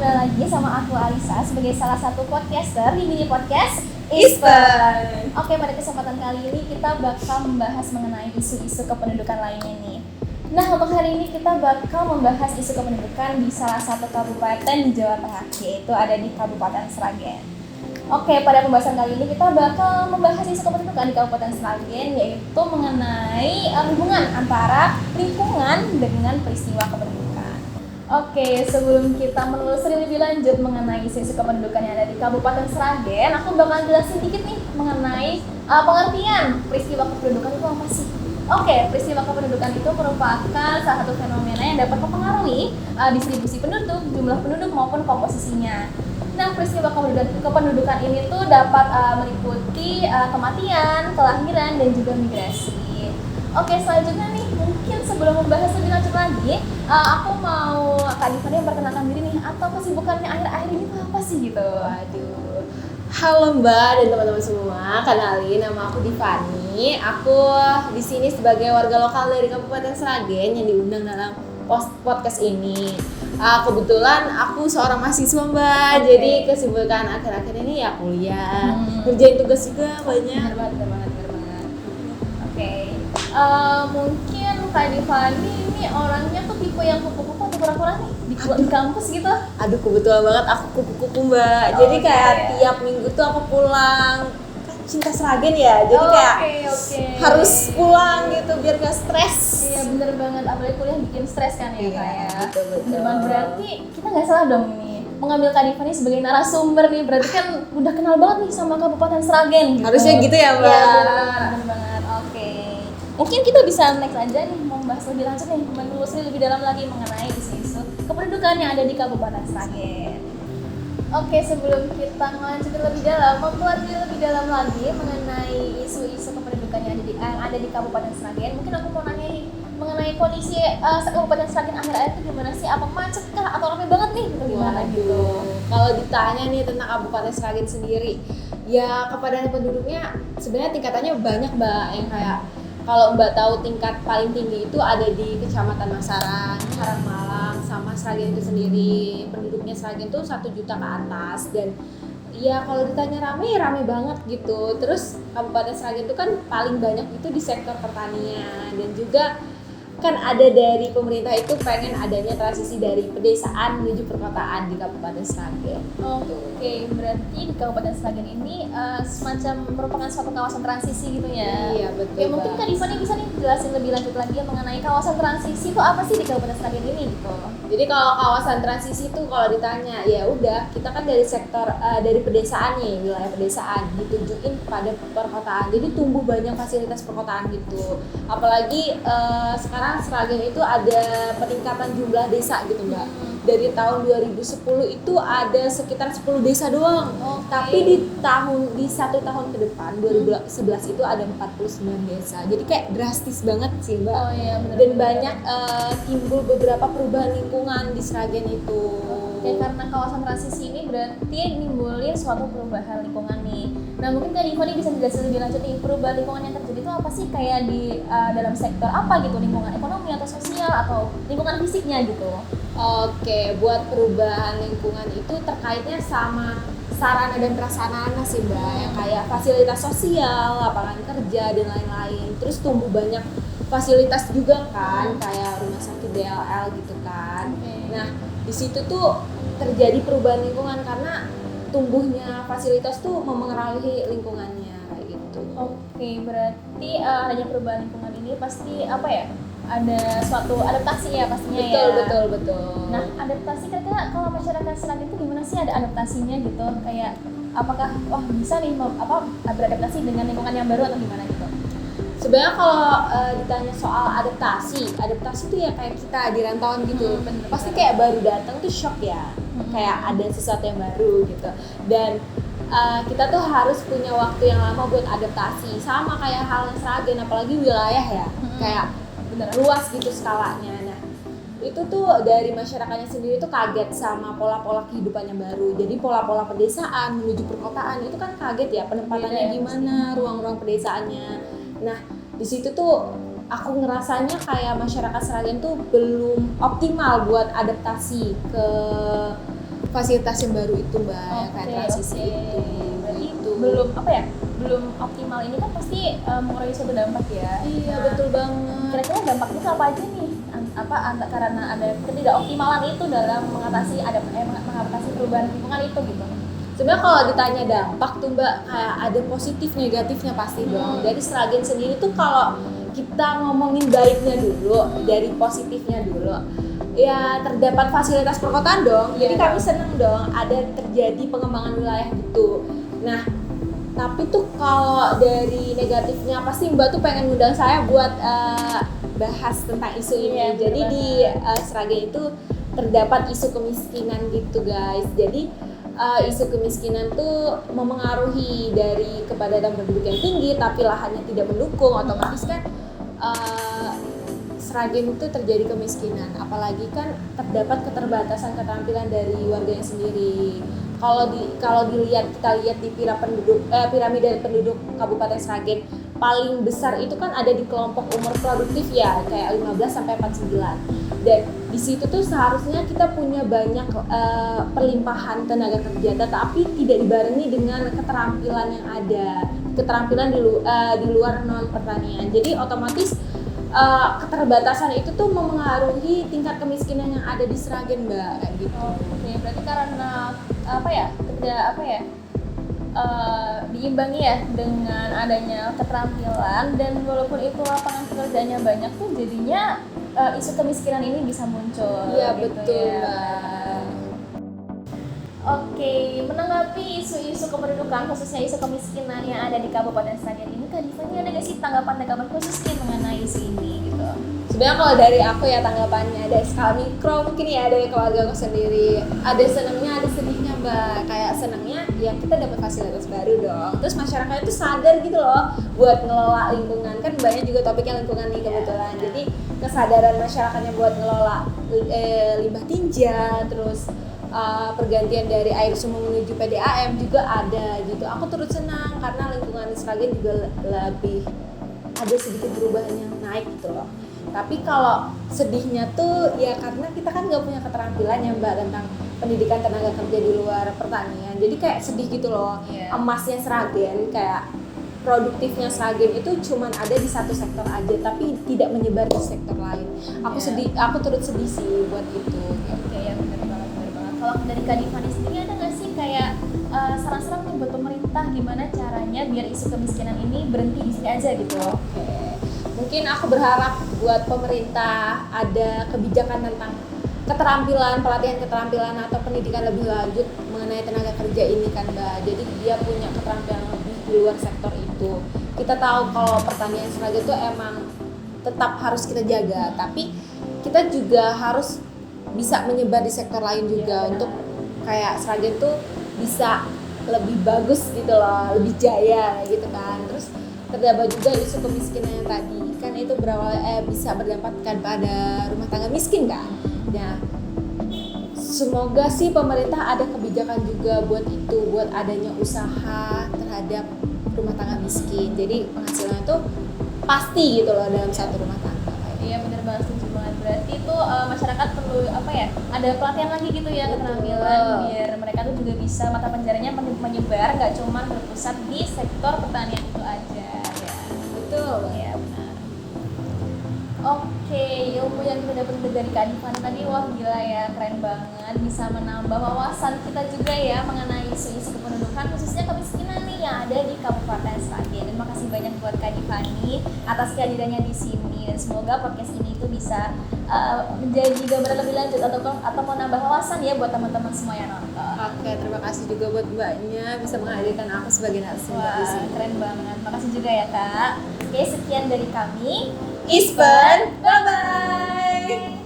ngobrol lagi sama aku Alisa sebagai salah satu podcaster di mini podcast Ispen. Oke, pada kesempatan kali ini kita bakal membahas mengenai isu-isu kependudukan lainnya nih. Nah, untuk hari ini kita bakal membahas isu kependudukan di salah satu kabupaten di Jawa Tengah, yaitu ada di Kabupaten Sragen. Oke, pada pembahasan kali ini kita bakal membahas isu kependudukan di Kabupaten Sragen, yaitu mengenai hubungan antara lingkungan dengan peristiwa kependudukan. Oke, sebelum kita menelusuri lebih lanjut mengenai isu-isu kependudukan yang ada di Kabupaten Sragen, aku bakal jelasin dikit nih mengenai pengertian peristiwa kependudukan itu apa sih? Oke, peristiwa kependudukan itu merupakan salah satu fenomena yang dapat mempengaruhi distribusi penduduk, jumlah penduduk maupun komposisinya. Nah, peristiwa kependudukan ini tuh dapat meliputi kematian, kelahiran, dan juga migrasi. Oke, selanjutnya nih, mungkin sebelum membahas lebih lanjut lagi, aku mau Kak Divani yang perkenalkan diri nih, atau kesibukannya akhir-akhir ini tuh apa sih gitu? Aduh. Halo Mbak dan teman-teman semua, kenalin nama aku Divani. Aku di sini sebagai warga lokal dari Kabupaten Sragen yang diundang dalam podcast ini. Kebetulan aku seorang mahasiswa Mbak, jadi kesibukan akhir-akhir ini ya kuliah, ngerjain tugas juga banyak. Bener banget. Oke, mungkin Kak Divani ini orangnya tuh tipe yang kupu-kupu atau kura-kura nih di kampus gitu? Aduh, kebetulan banget aku kupu-kupu Mbak. Jadi kayak tiap minggu tuh aku pulang, kan cinta Sragen ya, jadi kayak harus pulang gitu biar gak stres. Iya bener banget, apalagi kuliah bikin stres kan ya Kak ya. Betul. Bener banget, berarti kita nggak salah dong nih mengambil Kak Divani sebagai narasumber nih, berarti kan udah kenal banget nih sama Kabupaten Sragen gitu. Harusnya gitu ya Mbak. Iya bener banget, oke. Mungkin kita bisa next aja nih, membahas lebih lanjut nih, menelusuri lebih dalam lagi mengenai isu-isu kependudukan yang ada di Kabupaten Sragen. Oke, sebelum kita lanjut lebih dalam, mempelajari lebih dalam lagi mengenai isu-isu kependudukan yang ada di Kabupaten Sragen, mungkin aku mau nanya nih mengenai kondisi Kabupaten Sragen akhir-akhir itu gimana sih? Apa macet kah atau ramai banget nih? Gitu gimana gitu? Kalau ditanya nih tentang Kabupaten Sragen sendiri, ya kepadatan penduduknya sebenarnya tingkatannya banyak Mbak, yang kayak kalau Mbak tahu tingkat paling tinggi itu ada di Kecamatan Masaran, Karangmalang, sama Sragen itu sendiri. Penduduknya Sragen tuh 1 juta ke atas, dan ya kalau ditanya rame banget gitu. Terus Kabupaten Sragen itu kan paling banyak itu di sektor pertanian, dan juga kan ada dari pemerintah itu pengen adanya transisi dari pedesaan menuju perkotaan di Kabupaten Sragen. Oke, berarti di Kabupaten Sragen ini semacam merupakan suatu kawasan transisi gitu ya? Iya betul. Oke, mungkin Kak Divani bisa nih jelasin lebih lanjut lagi mengenai kawasan transisi itu apa sih di Kabupaten Sragen ini gitu? Jadi kalau kawasan transisi itu kalau ditanya ya udah, kita kan dari sektor dari pedesaan nih, wilayah pedesaan ditujuin kepada perkotaan. Jadi tumbuh banyak fasilitas perkotaan gitu. Apalagi sekarang Sragen itu ada peningkatan jumlah desa gitu Mbak. Dari tahun 2010 itu ada sekitar 10 desa doang. Tapi di 1 tahun ke depan 2011 itu ada 49 desa. Jadi kayak drastis banget sih Mbak. Oh iya benar. Dan banyak timbul beberapa perubahan lingkungan di Sragen itu. Oke, karena kawasan transisi ini berarti nimbulin suatu perubahan lingkungan nih. Nah, mungkin Kak Divani bisa jelasin lebih lanjut nih, perubahan lingkungan yang terjadi itu apa sih, kayak di dalam sektor apa gitu, lingkungan ekonomi atau sosial atau lingkungan fisiknya gitu? Oke, buat perubahan lingkungan itu terkaitnya sama sarana dan prasarana sih Mbak, yang kayak fasilitas sosial, lapangan kerja dan lain-lain. Terus tumbuh banyak fasilitas juga kan, kayak rumah sakit DLL gitu kan. Nah, di situ tuh terjadi perubahan lingkungan karena tumbuhnya fasilitas tuh memengaruhi lingkungannya kayak gitu. Oke, berarti adanya perubahan lingkungan ini pasti apa ya? Ada suatu adaptasi ya pastinya. Betul. Nah, adaptasi kira-kira kalau masyarakat Sragen itu gimana sih ada adaptasinya gitu? Kayak apakah bisa nih beradaptasi dengan lingkungan yang baru atau gimana gitu? Sebenarnya kalau ditanya soal adaptasi tuh ya kayak kita di rantauan gitu. Pasti kayak baru datang tuh shock ya. Kayak ada sesuatu yang baru gitu. Dan kita tuh harus punya waktu yang lama buat adaptasi. Sama kayak hal Sragen, apalagi wilayah ya. Kayak luas gitu skalanya. Nah, itu tuh dari masyarakatnya sendiri tuh kaget sama pola-pola kehidupan yang baru. Jadi pola-pola pedesaan menuju perkotaan itu kan kaget ya, penempatannya gimana, ruang-ruang pedesaannya. Nah, di situ tuh aku ngerasanya kayak masyarakat Sragen tuh belum optimal buat adaptasi ke fasilitas yang baru itu Mbak, kayak transisi itu. Berarti Gitu. belum optimal ini kan pasti mengurangi suatu dampak ya. Iya, betul banget. Kira-kira dampaknya itu apa aja nih? Karena ada ketidakoptimalan itu dalam mengatasi mengatasi perubahan lingkungan itu gitu. Sebenarnya kalau ditanya dampak tuh Mbak, kayak ada positif negatifnya pasti dong. Dari Sragen sendiri tuh kalau kita ngomongin baiknya dulu, dari positifnya dulu, ya terdapat fasilitas perkotaan dong. Jadi kami seneng dong ada terjadi pengembangan wilayah gitu. Nah, tapi tuh kalau dari negatifnya pasti Mbak tuh pengen ngundang saya buat bahas tentang isu ini. Iya, Jadi di Sragen itu terdapat isu kemiskinan gitu guys. Jadi isu kemiskinan tuh memengaruhi dari kepadatan penduduk yang tinggi tapi lahannya tidak mendukung, otomatis kan Sragen itu terjadi kemiskinan, apalagi kan terdapat keterbatasan keterampilan dari warganya sendiri. Kalau kita lihat di piramida penduduk Kabupaten Sragen, paling besar itu kan ada di kelompok umur produktif ya, kayak 15 sampai 49. Dan di situ tuh seharusnya kita punya banyak perlimpahan tenaga kerja, tetapi tidak dibarengi dengan keterampilan yang ada, keterampilan di luar non pertanian. Jadi otomatis keterbatasan itu tuh memengaruhi tingkat kemiskinan yang ada di Sragen Mbak, kayak gitu. Oke, berarti karena diimbangi ya dengan adanya keterampilan, dan walaupun itu lapangan pekerjaannya banyak tuh jadinya isu kemiskinan ini bisa muncul. Iya gitu betul ya. Mbak. Oke, menanggapi isu-isu kependudukan, khususnya isu kemiskinan yang ada di Kabupaten Sragen ini, Kak Diva ini ada nggak sih tanggapan khusus nih mengenai isu ini gitu? Sebenarnya kalau dari aku ya tanggapannya ada skala mikro mungkin ya, dari keluarga aku sendiri. Ada senangnya, ada sedihnya Mbak. Kayak senangnya ya kita dapat fasilitas baru dong. Terus masyarakat itu sadar gitu loh buat ngelola lingkungan. Kan banyak juga topiknya lingkungan nih kebetulan. Jadi kesadaran masyarakatnya buat ngelola limbah tinja, terus pergantian dari air sumur menuju PDAM juga ada gitu. Aku turut senang karena lingkungan Sragen juga lebih ada sedikit perubahan yang naik gitu loh. Tapi kalau sedihnya tuh ya karena kita kan nggak punya keterampilan ya Mbak tentang pendidikan tenaga kerja di luar pertanian. Jadi kayak sedih gitu loh. Emasnya Sragen, kayak produktifnya Sragen itu cuman ada di satu sektor aja tapi tidak menyebar di sektor lain. Aku sedih, aku turut sedih sih buat itu. Oke, ya benar banget. Kalau dari Kak Divani sendiri ada nggak sih kayak saran-saran nih buat pemerintah gimana caranya biar isu kemiskinan ini berhenti di sini aja gitu? Oke. Mungkin aku berharap buat pemerintah ada kebijakan tentang keterampilan, pelatihan keterampilan atau pendidikan lebih lanjut mengenai tenaga kerja ini kan Mbak. Jadi dia punya keterampilan lebih di luar sektor itu. Kita tahu kalau pertanian Sragen itu emang tetap harus kita jaga, tapi kita juga harus bisa menyebar di sektor lain juga untuk kayak Sragen tuh bisa lebih bagus gitu loh, lebih jaya gitu kan. Terus terdapat juga isu kemiskinan yang tadi kan itu berawal bisa berdampak kan pada rumah tangga miskin kan. Nah, semoga sih pemerintah ada kebijakan juga buat itu, buat adanya usaha terhadap rumah tangga miskin. Jadi penghasilannya tuh pasti gitu loh dalam satu rumah tangga. Iya benar banget, setuju banget. Berarti itu masyarakat perlu ada pelatihan lagi gitu ya, keterampilan biar mereka tuh juga bisa mata penjaranya menyebar, nggak cuma berpusat di sektor pertanian itu aja ya. Betul ya, benar. Oke, ilmu yang kita dapat dari Kak Divani tadi, wah gila ya, keren banget, bisa menambah wawasan kita juga ya mengenai isu-isu kependudukan khususnya kemiskinan nih yang ada di Kabupaten Sragen. Terima kasih banyak buat Kak Divani atas kehadirannya di sini, dan semoga podcast ini tuh bisa menjadi gambaran lebih lanjut atau mau nambah wawasan ya buat teman-teman semua yang nonton. Oke, terima kasih juga buat Mbaknya bisa menghadirkan aku sebagai narasumber di sini. Keren banget, makasih juga ya Kak. Oke, sekian dari kami. Ispen, bye-bye!